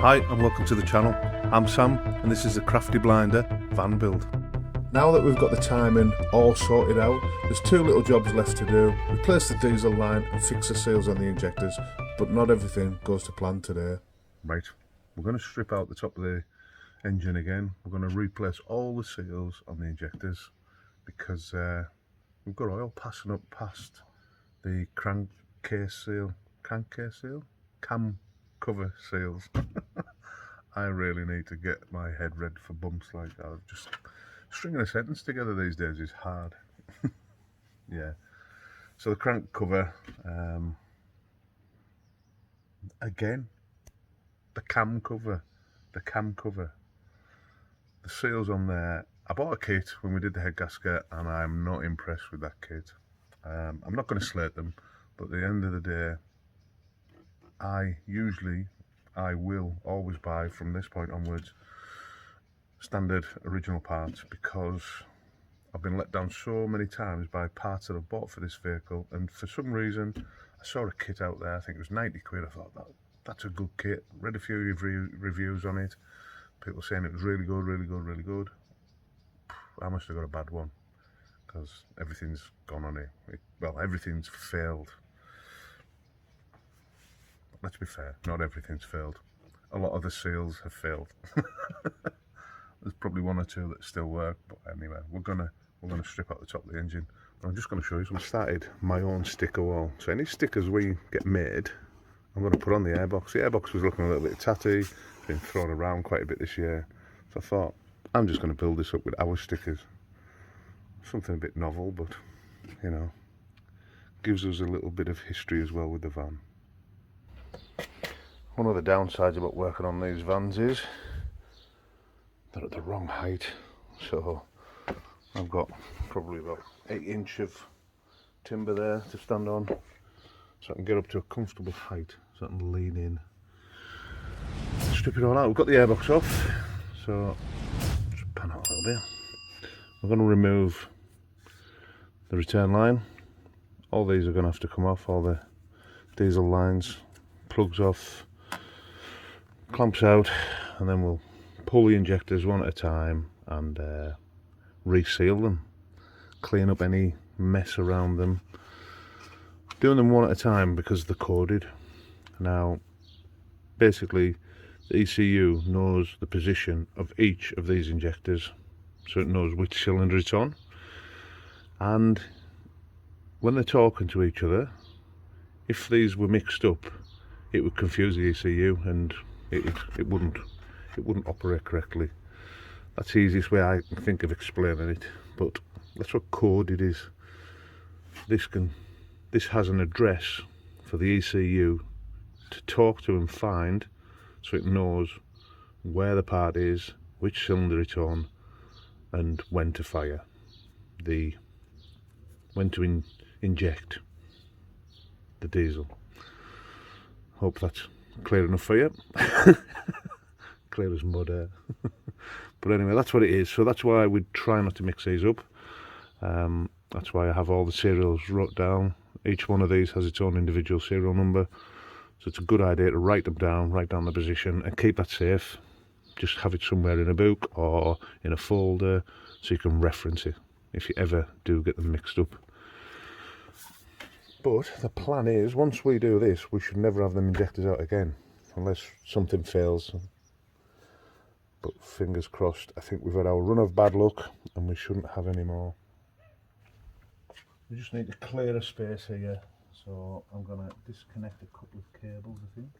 Hi and welcome to the channel. I'm Sam and this is the Crafty Blinder van build. Now that we've got the timing all sorted out, there's two little jobs left to do. Replace the diesel line and fix the seals on the injectors, but not everything goes to plan today. Right, we're going to strip out the top of the engine again. We're going to replace all the seals on the injectors because we've got oil passing up past the crankcase seal, cam cover seals. I really need to get my head ready for bumps like that. Just stringing a sentence together these days is hard. Yeah, so the crank cover, again, the cam cover, the seals on there. I bought a kit when we did the head gasket and I'm not impressed with that kit. I'm not going to slate them, but at the end of the day, I will always buy from this point onwards standard original parts, because I've been let down so many times by parts that I've bought for this vehicle, and for some reason I saw a kit out there, I think it was 90 quid, I thought that's a good kit, read a few reviews on it, people saying it was really good. I must have got a bad one, because everything's gone on it. Well, everything's failed. Let's be fair, not everything's failed. A lot of the seals have failed. There's probably one or two that still work, but anyway, we're gonna strip out the top of the engine. But I'm just going to show you. So I started my own sticker wall. So any stickers we get made, I'm going to put on the airbox. The airbox was looking a little bit tatty, been thrown around quite a bit this year. So I thought, I'm just going to build this up with our stickers. Something a bit novel, but you know, gives us a little bit of history as well with the van. One of the downsides about working on these vans is they're at the wrong height, so I've got probably about 8" of timber there to stand on, so I can get up to a comfortable height, so I can lean in. Strip it all out. We've got the airbox off, so just pan out a little bit. We're going to remove the return line. All these are going to have to come off, all the diesel lines, plugs off, clamps out, and then we'll pull the injectors one at a time and reseal them, clean up any mess around them, doing them one at a time because they're coded. Now basically the ECU knows the position of each of these injectors, so it knows which cylinder it's on, and when they're talking to each other, if these were mixed up, it would confuse the ECU and it wouldn't operate correctly. That's the easiest way I can think of explaining it, but that's what coded is. This has an address for the ECU to talk to and find, so it knows where the part is, which cylinder it's on, and when to fire, when to inject the diesel. Hope that's clear enough for you. Clear as mud. But anyway, that's what it is. So that's why we try not to mix these up. That's why I have all the serials wrote down. Each one of these has its own individual serial number, so it's a good idea to write them down, write down the position, and keep that safe. Just have it somewhere in a book or in a folder so you can reference it if you ever do get them mixed up. But the plan is, once we do this, we should never have them injectors out again, unless something fails. But fingers crossed, I think we've had our run of bad luck and we shouldn't have any more. We just need to clear a space here, so I'm going to disconnect a couple of cables, I think.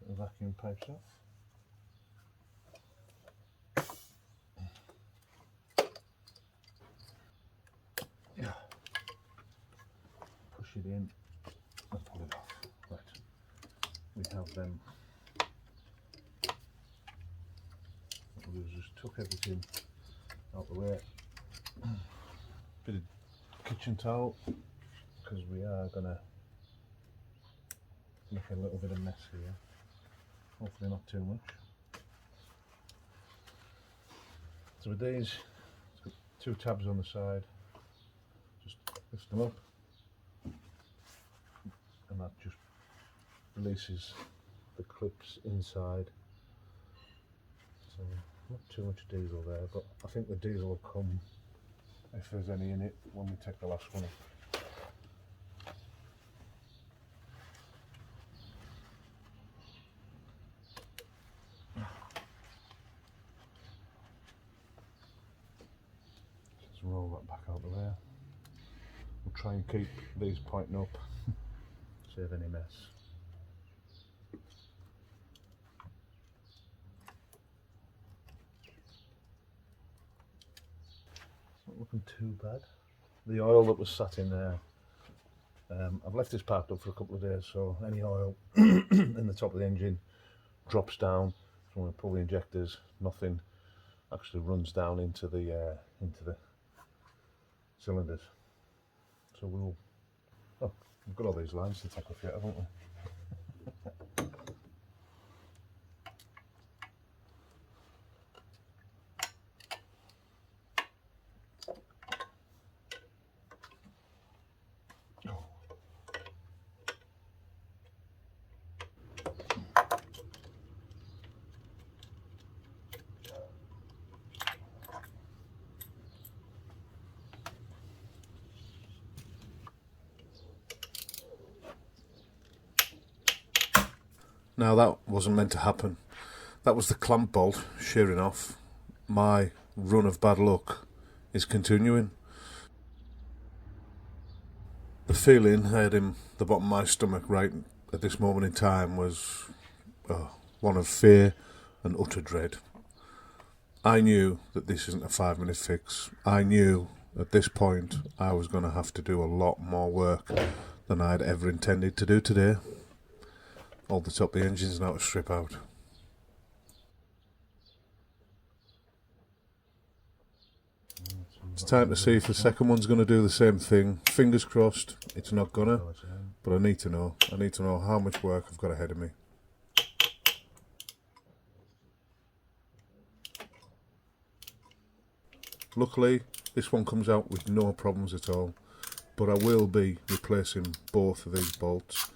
The vacuum pipes off. Yeah. Push it in and pull it off. Right. We have them. What we'll do is just tuck everything out the way. Bit of kitchen towel, because we are going to make a little bit of mess here. hopefully not too much. So with these, it's got 2 tabs on the side, just lift them up and that just releases the clips inside. So not too much diesel there, but I think the diesel will come, if there's any in it, when we take the last one up. Just roll that back out of there. We'll try and keep these pointing up, save any mess. It's not looking too bad. The oil that was sat in there, I've left this parked up for a couple of days, so any oil in the top of the engine drops down. So when I pull the injectors, nothing actually runs down into the cylinders. So we'll, oh, we've got all these lines to take off yet, haven't we? Now that wasn't meant to happen. That was the clamp bolt shearing off. My run of bad luck is continuing. The feeling I had in the bottom of my stomach right at this moment in time was one of fear and utter dread. I knew that this isn't a 5-minute fix. I knew at this point I was going to have to do a lot more work than I'd ever intended to do today. All the top of the engine's now to strip out. It's time to see if the second one's going to do the same thing. Fingers crossed it's not gonna, but I need to know. I need to know how much work I've got ahead of me. Luckily, this one comes out with no problems at all, but I will be replacing both of these bolts.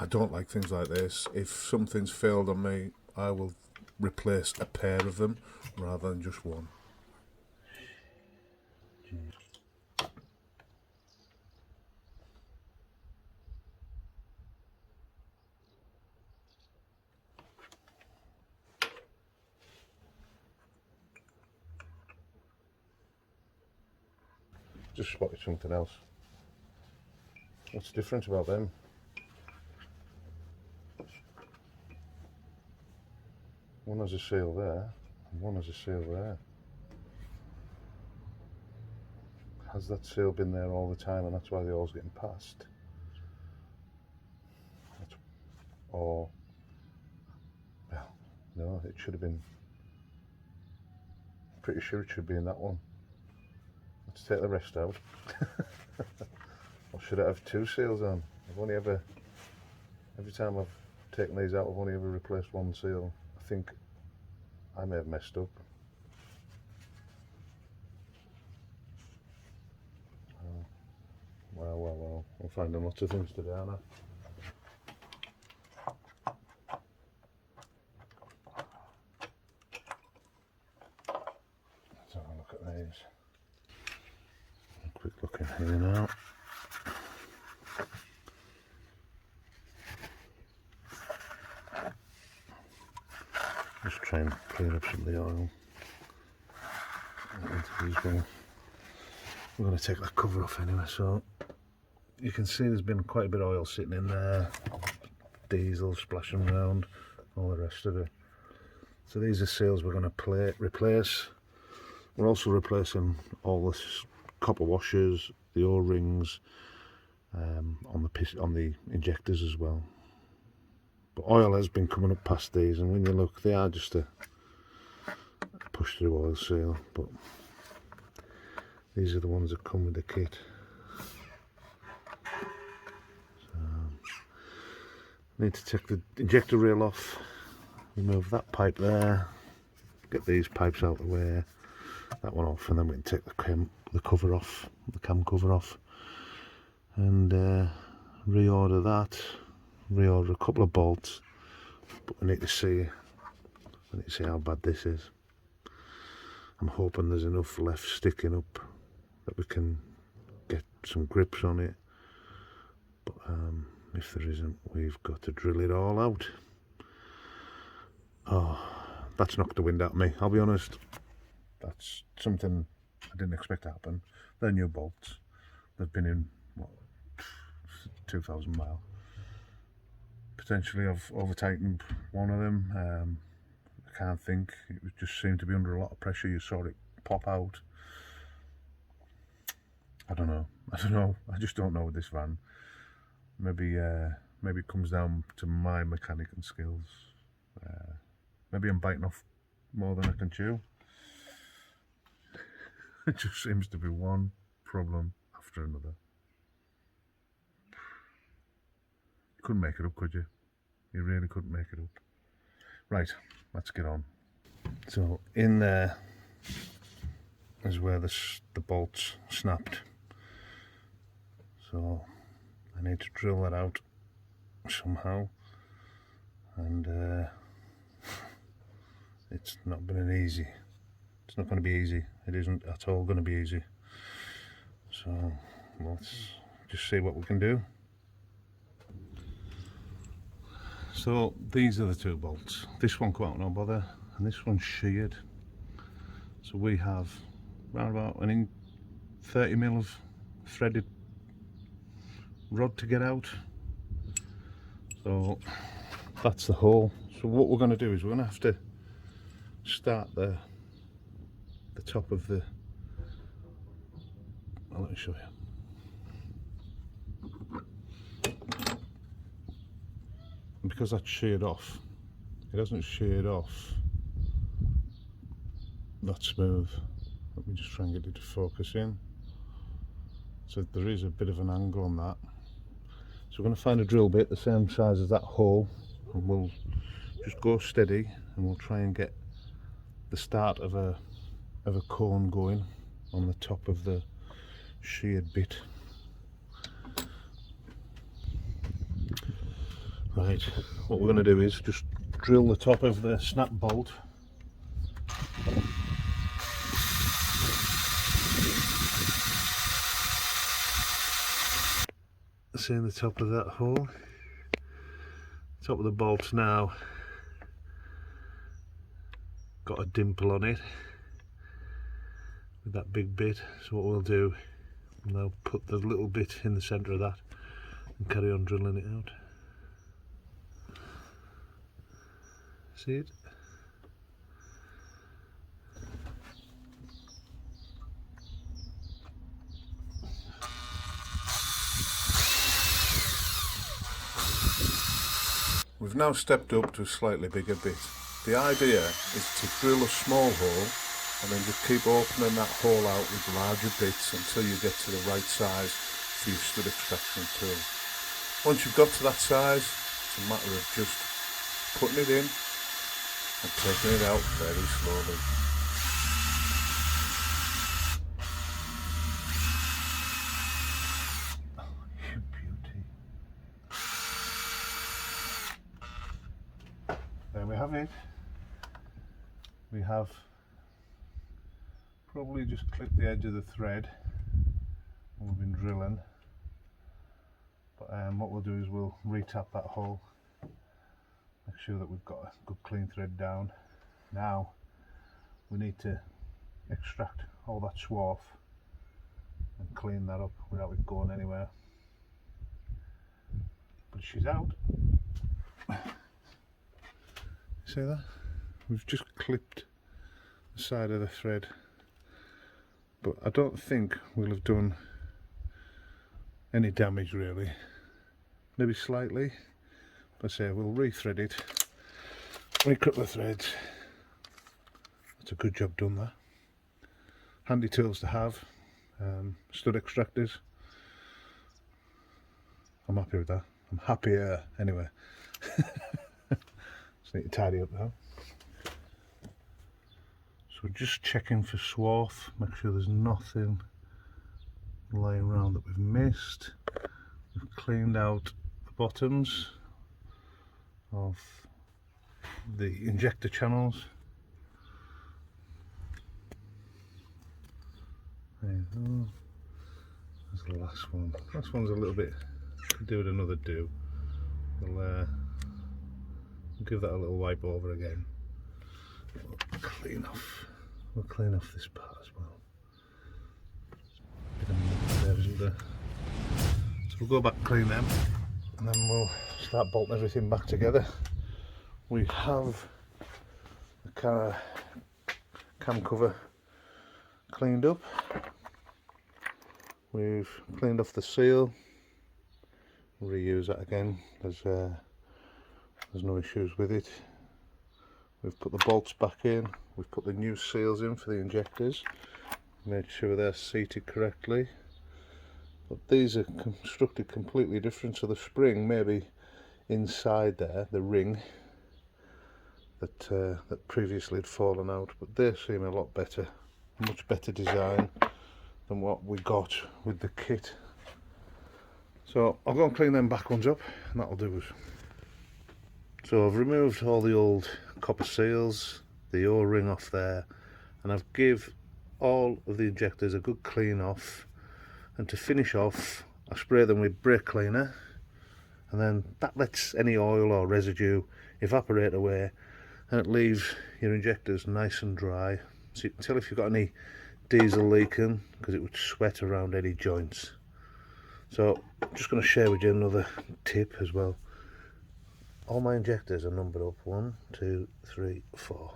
I don't like things like this. If something's failed on me, I will replace a pair of them rather than just one. Just spotted something else. What's different about them? One has a seal there, and one has a seal there. Has that seal been there all the time and that's why the oil's getting passed? Or, well, no, it should have been, pretty sure it should be in that one. Let's take the rest out. Or should I have 2 seals on? I've only ever, every time I've taken these out, I've only ever replaced 1 seal. I think I may have messed up. Well, I'm finding lots of things today, aren't I? Let's have a look at these. A quick look in here now. Just try and clean up some of the oil. We're going to take that cover off anyway, so you can see there's been quite a bit of oil sitting in there, diesel splashing around, all the rest of it. So these are seals we're going to replace. We're also replacing all the copper washers, the O-rings, on the injectors as well. But oil has been coming up past these, and when you look, they are just a push through oil seal, but these are the ones that come with the kit. So, need to take the injector rail off, remove that pipe there, get these pipes out of the way, that one off, and then we can take the cover off, the cam cover off, and reorder that, reorder a couple of bolts, but we need to see how bad this is. I'm hoping there's enough left sticking up that we can get some grips on it, but if there isn't, we've got to drill it all out. Oh, that's knocked the wind out of me, I'll be honest. That's something I didn't expect to happen. They're new bolts. They've been in, what, 2,000 mile. Potentially I've over-tightened one of them. I can't think. It just seemed to be under a lot of pressure. You saw it pop out. I don't know. I just don't know with this van. Maybe it comes down to my mechanical skills. Maybe I'm biting off more than I can chew. It just seems to be one problem after another. You couldn't make it up, could you? You really couldn't make it up. Right, let's get on. So in there is where the bolts snapped. So I need to drill that out somehow, and it's not been easy. It's not going to be easy. It isn't at all going to be easy. So let's just see what we can do. So these are the two bolts. This one come out no bother, and this one's sheared. So we have around about 30 mil of threaded rod to get out. So that's the hole. So what we're going to do is we're going to have to start the top of the, well, let me show you. Because that's sheared off, it hasn't sheared off that smooth. Let me just try and get it to focus in. So there is a bit of an angle on that. So we're going to find a drill bit the same size as that hole, and we'll just go steady, and we'll try and get the start of a cone going on the top of the sheared bit. Right, what we're going to do is just drill the top of the snap bolt. See in the top of that hole, top of the bolt now got a dimple on it with that big bit. So what we'll do, we'll now put the little bit in the centre of that and carry on drilling it out. See it? We've now stepped up to a slightly bigger bit. The idea is to drill a small hole and then just keep opening that hole out with larger bits until you get to the right size for your stud extraction tool. Once you've got to that size, it's a matter of just putting it in and taking it out very slowly. There we have it. We have probably just clipped the edge of the thread when we've been drilling, but what we'll do is we'll retap that hole, make sure that we've got a good clean thread down. Now we need to extract all that swarf and clean that up without it going anywhere. But she's out. See that? We've just clipped the side of the thread, but I don't think we'll have done any damage really. Maybe slightly, but say we'll re-thread it, re-clip the threads. That's a good job done there. Handy tools to have, stud extractors. I'm happy with that. I'm happier anyway. Just need to tidy up now. So just checking for swarf, make sure there's nothing lying around that we've missed. We've cleaned out the bottoms of the injector channels. There you go. There's the last one. Last one's a little bit, could do with another do. We'll give that a little wipe over again. We'll clean off this part as well. Bit of mud there, isn't there? So we'll go back, clean them, and then we'll start bolting everything back together. We have the kind of cam cover cleaned up. We've cleaned off the seal. We'll reuse that again. There's no issues with it. We've put the bolts back in. We've put the new seals in for the injectors. Made sure they're seated correctly. But these are constructed completely different. So the spring may be inside there, the ring that previously had fallen out, but they seem a lot better, much better design than what we got with the kit. So I'll go and clean them back ones up, and that'll do us. So I've removed all the old copper seals, the O-ring off there, and I've give all of the injectors a good clean off, and to finish off I spray them with brake cleaner, and then that lets any oil or residue evaporate away, and it leaves your injectors nice and dry, so you can tell if you've got any diesel leaking, because it would sweat around any joints. So I'm just going to share with you another tip as well. All my injectors are numbered up 1, 2, 3, 4.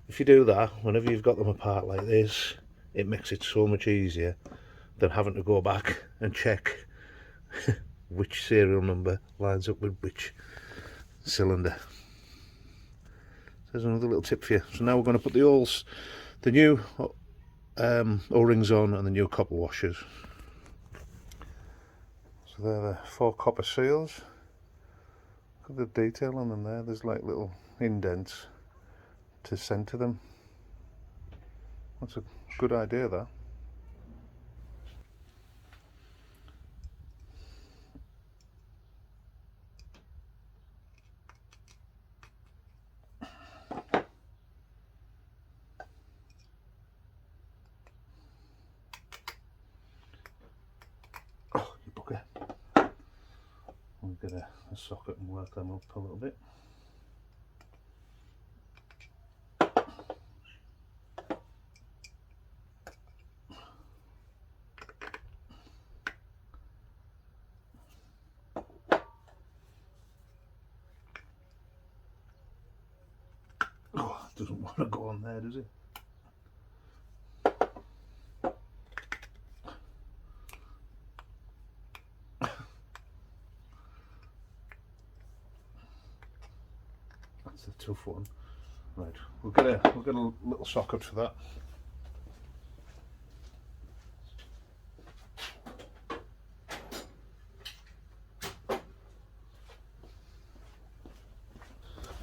If you do that, whenever you've got them apart like this, it makes it so much easier than having to go back and check which serial number lines up with which cylinder. So there's another little tip for you. So now we're going to put the new O-rings on and the new copper washers. So they're the 4 copper seals. Look at the detail on them there. There's like little indents to centre them. That's a good idea, that. Oh, you bugger. We'll get a socket and work them up a little bit. Oh, it doesn't want to go on there, does it? That's a tough one. Right, we'll get a little socket for that.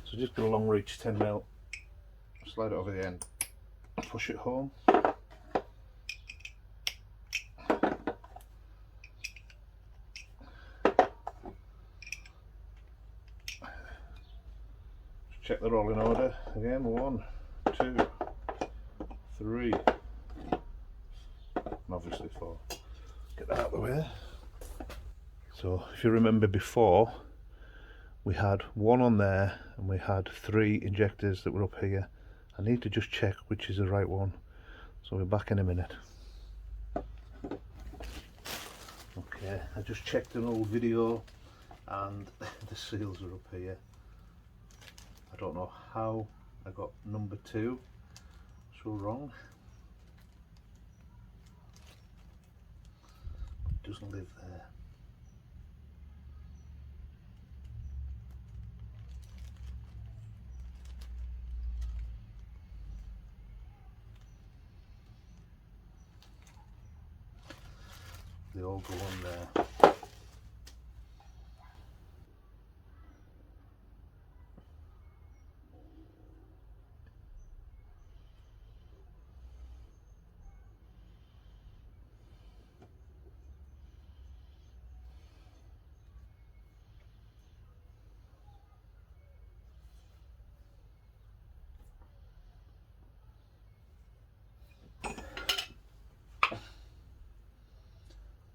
So just get a long reach 10mm, slide it over the end, push it home. Check they're all in order again. 1, 2, 3, and obviously 4. Get that out of the way. So if you remember before, we had 1 on there and we had 3 injectors that were up here. I need to just check which is the right one, so we're back in a minute. Okay, I just checked an old video and the seals are up here. I don't know how I got number 2 so wrong. It doesn't live there. They all go on there.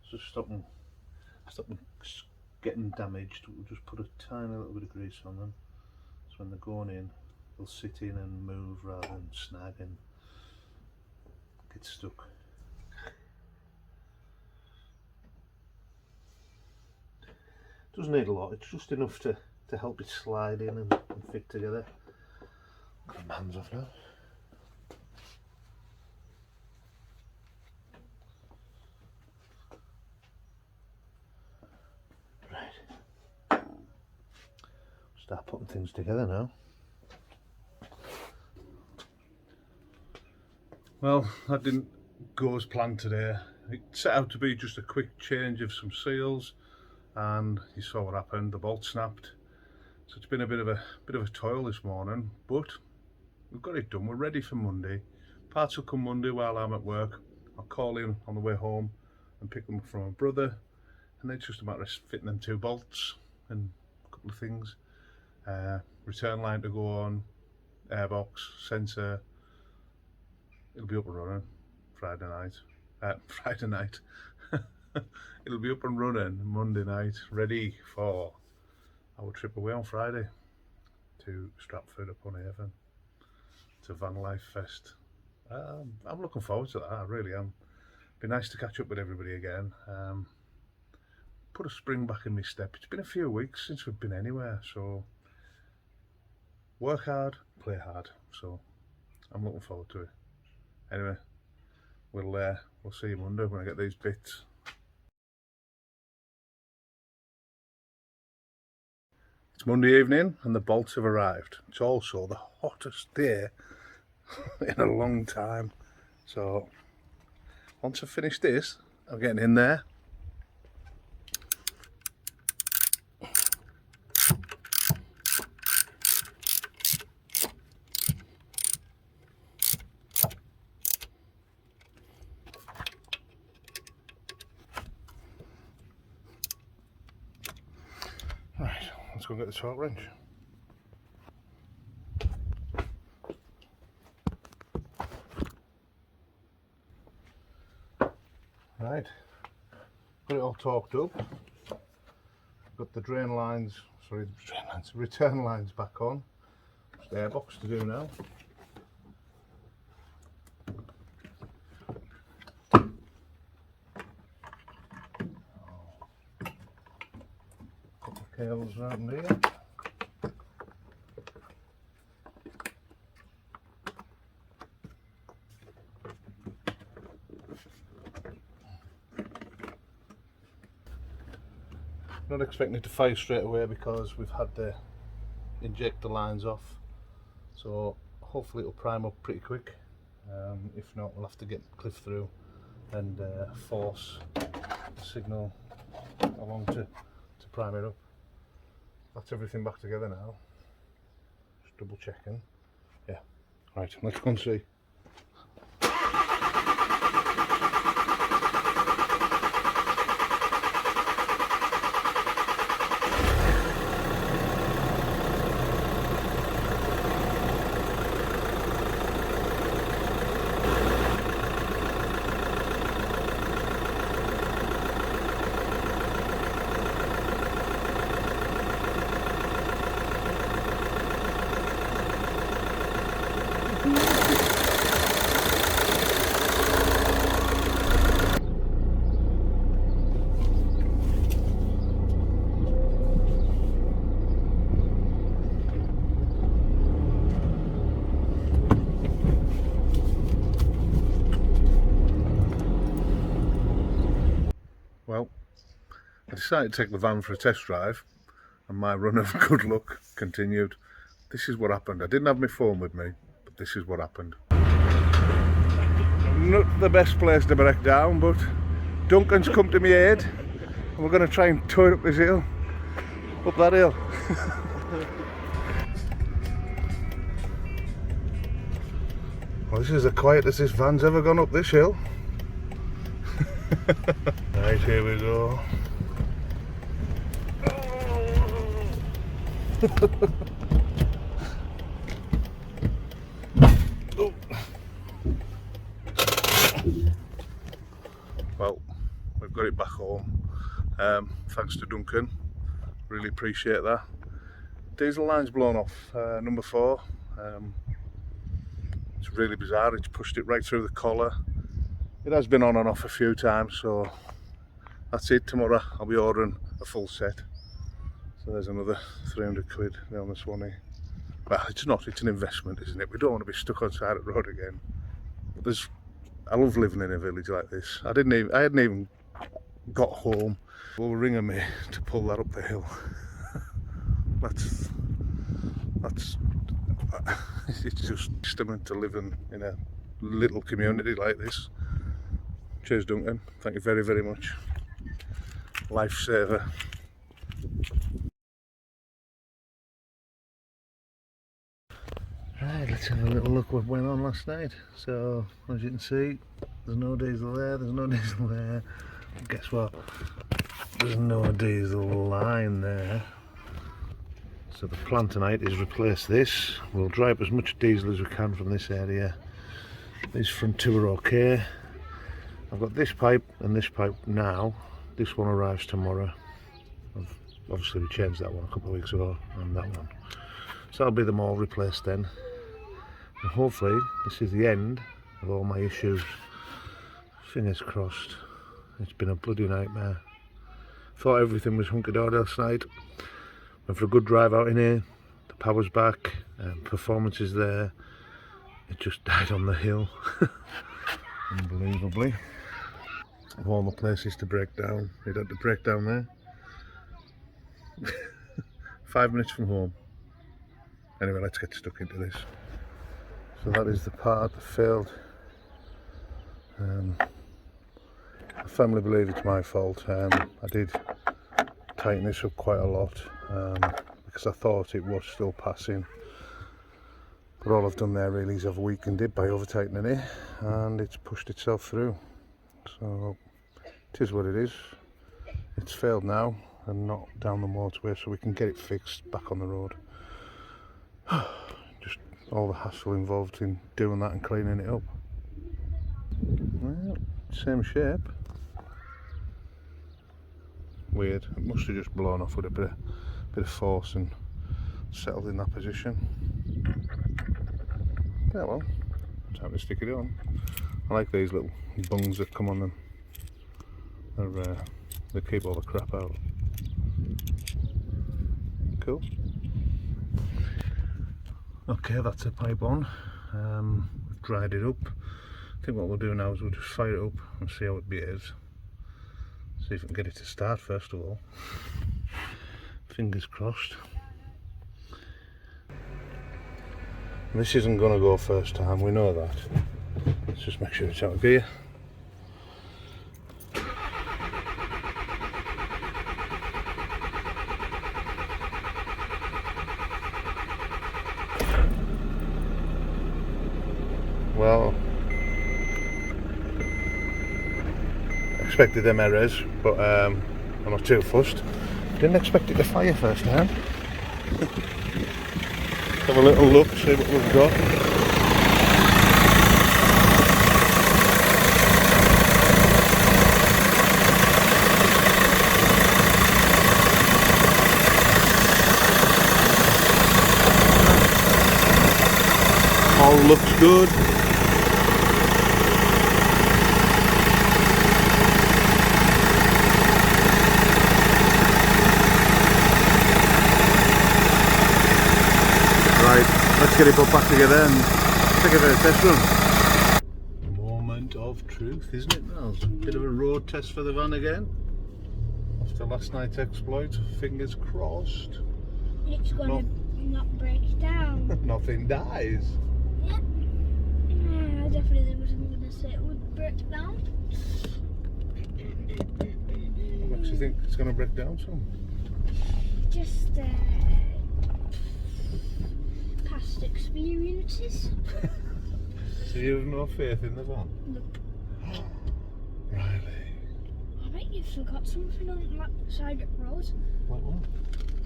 just stop them getting damaged. We'll just put a tiny little bit of grease on them, so when they're going in, they'll sit in and move rather than snag and get stuck. Doesn't need a lot, it's just enough to help it slide in and fit together. Got my hands off now. Right. Start putting things together now. Well, that didn't go as planned today. It set out to be just a quick change of some seals, and you saw what happened. The bolt snapped. So it's been a bit of a toil this morning, but we've got it done. We're ready for Monday. Parts will come Monday while I'm at work. I'll call in on the way home and pick them up from my brother, and it's just a matter of fitting them 2 bolts and a couple of things. Return line to go on, airbox, sensor. It'll be up and running Friday night. It'll be up and running Monday night, ready for our trip away on Friday to Stratford upon Avon, to Vanlife Fest. I'm looking forward to that, I really am. Be nice to catch up with everybody again. Put a spring back in my step. It's been a few weeks since we've been anywhere, so work hard, play hard. So I'm looking forward to it. Anyway, we'll see you Monday when I get these bits. It's Monday evening and the bolts have arrived. It's also the hottest day in a long time. So once I finish this, I'm getting in there. Right, let's go get the torque wrench. Right, got it all torqued up. Got the return lines back on. Just the airbox to do now. Couple of cables around here. Not expecting it to fire straight away because we've had the injector lines off, so hopefully it'll prime up pretty quick. If not, we'll have to get Cliff through and force the signal along to prime it up. That's everything back together now. Just double checking. Yeah, right, let's go and see. Well, I decided to take the van for a test drive and my run of good luck continued. This is what happened. I didn't have my phone with me, but this is what happened. Not the best place to break down, but Duncan's come to my aid and we're going to try and tow it up this hill. Up that hill. Well, this is the quietest this van's ever gone up this hill. Right, here we go. Oh. Well, we've got it back home. Thanks to Duncan, really appreciate that. Diesel line's blown off, number 4. It's really bizarre, it's pushed it right through the collar. It has been on and off a few times, so that's it. Tomorrow I'll be ordering a full set. So there's another 300 quid on this one here. Well, it's not, it's an investment, isn't it? We don't want to be stuck on side of the road again. I love living in a village like this. I hadn't even got home. They were ringing me to pull that up the hill. that's it's just stunning to live in a little community like this. Cheers, Duncan. Thank you very, very much. Lifesaver. Right, let's have a little look what went on last night. So, as you can see, there's no diesel there, there's no diesel there. Guess what? There's no diesel line there. So the plan tonight is replace this. We'll dry up as much diesel as we can from this area. These front two are okay. I've got this pipe and this pipe now. This one arrives tomorrow. Obviously we changed that one a couple of weeks ago, and that one. So that'll be them all replaced then. And hopefully this is the end of all my issues. Fingers crossed. It's been a bloody nightmare. Thought everything was hunky-dory last night. Went for a good drive out in here. The power's back, performance is there. It just died on the hill. Unbelievably. Of all the places to break down, it had to break down there. 5 minutes from home. Anyway, let's get stuck into this. So that is the part that failed. I firmly believe it's my fault. I did tighten this up quite a lot because I thought it was still passing. But all I've done there really is I've weakened it by over tightening it, and it's pushed itself through. So it is what it is. It's failed now and not down the motorway, so we can get it fixed back on the road. Just all the hassle involved in doing that and cleaning it up. Well, same shape. Weird. It must have just blown off with a bit of force and settled in that position. Yeah, well, time to stick it on. I like these little bungs that come on them. They keep all the crap out. Cool. Okay, that's the pipe on. We've dried it up. I think what we'll do now is we'll just fire it up and see how it behaves. See if we can get it to start first of all. Fingers crossed. This isn't going to go first time, we know that. Let's just make sure it's out of gear. Well, expected them errors, but I'm not too fussed. Didn't expect it to fire first time. Have a little look, see what we've got. All looks good. Let's get it put back together and take a bit of test run. Moment of truth, isn't it, Miles? A bit of a road test for the van again. After last night's exploit, fingers crossed. It's going to not break down. Nothing dies. Yeah. I definitely wasn't going to say it would break down. What makes you think it's going to break down some? Just past experiences. So you have no faith in the van? Nope. Really? I bet you've forgot something on that side of the road. Like what?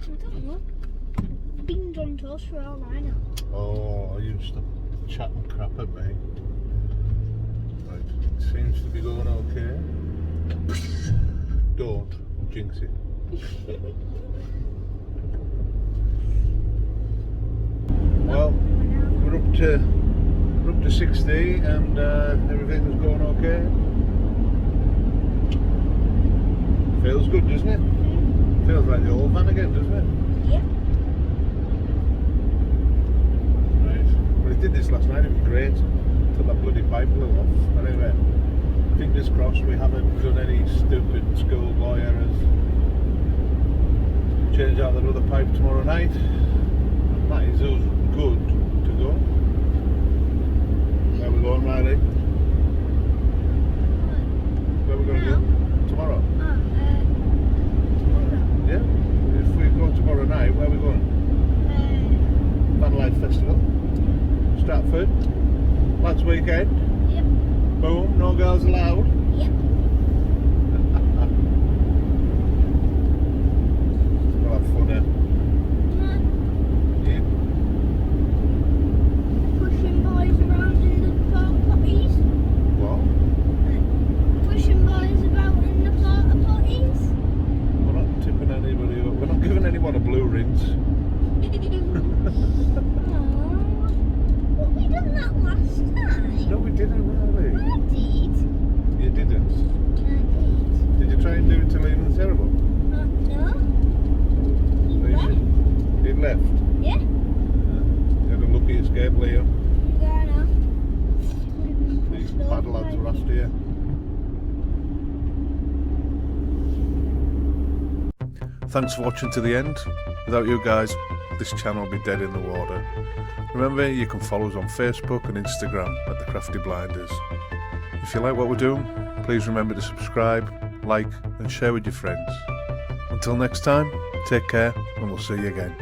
I don't know. Beans on toast for all I know. Oh, you stop chatting crap at me. Right, it seems to be going okay. Don't jinx it. Well, we're up to 60 and everything's going okay. Feels good, doesn't it? Feels like the old van again, doesn't it? Yep. Right. Well, it did this last night. It was great. Till that bloody pipe blew off. But anyway, fingers crossed we haven't done any stupid schoolboy errors. Change out that other pipe tomorrow night. And that is us good to go. Where we going, Riley? Where we going to go? Tomorrow? Yeah? If we go tomorrow night, where are we going? Vanlife Festival. Stratford. Lads weekend. Yep. Boom, no girls allowed. Yep. We'll have fun then. Yeah. Pushing boys around in the potties. What? Pushing boys about in the potties. We're not tipping anybody up. We're not giving anyone a blue rinse. But we done that last time. No, we didn't, really. I did. You didn't. I did. Did you try and do it to Liam and Sarah? No. He left. Yeah. You had a lucky escape, Liam. Yeah, no. These bad lads were after you. Thanks for watching to the end. Without you guys, this channel will be dead in the water. Remember, you can follow us on Facebook and Instagram at The Crafty Blinders. If you like what we're doing, please remember to subscribe, like and share with your friends. Until next time, take care and we'll see you again.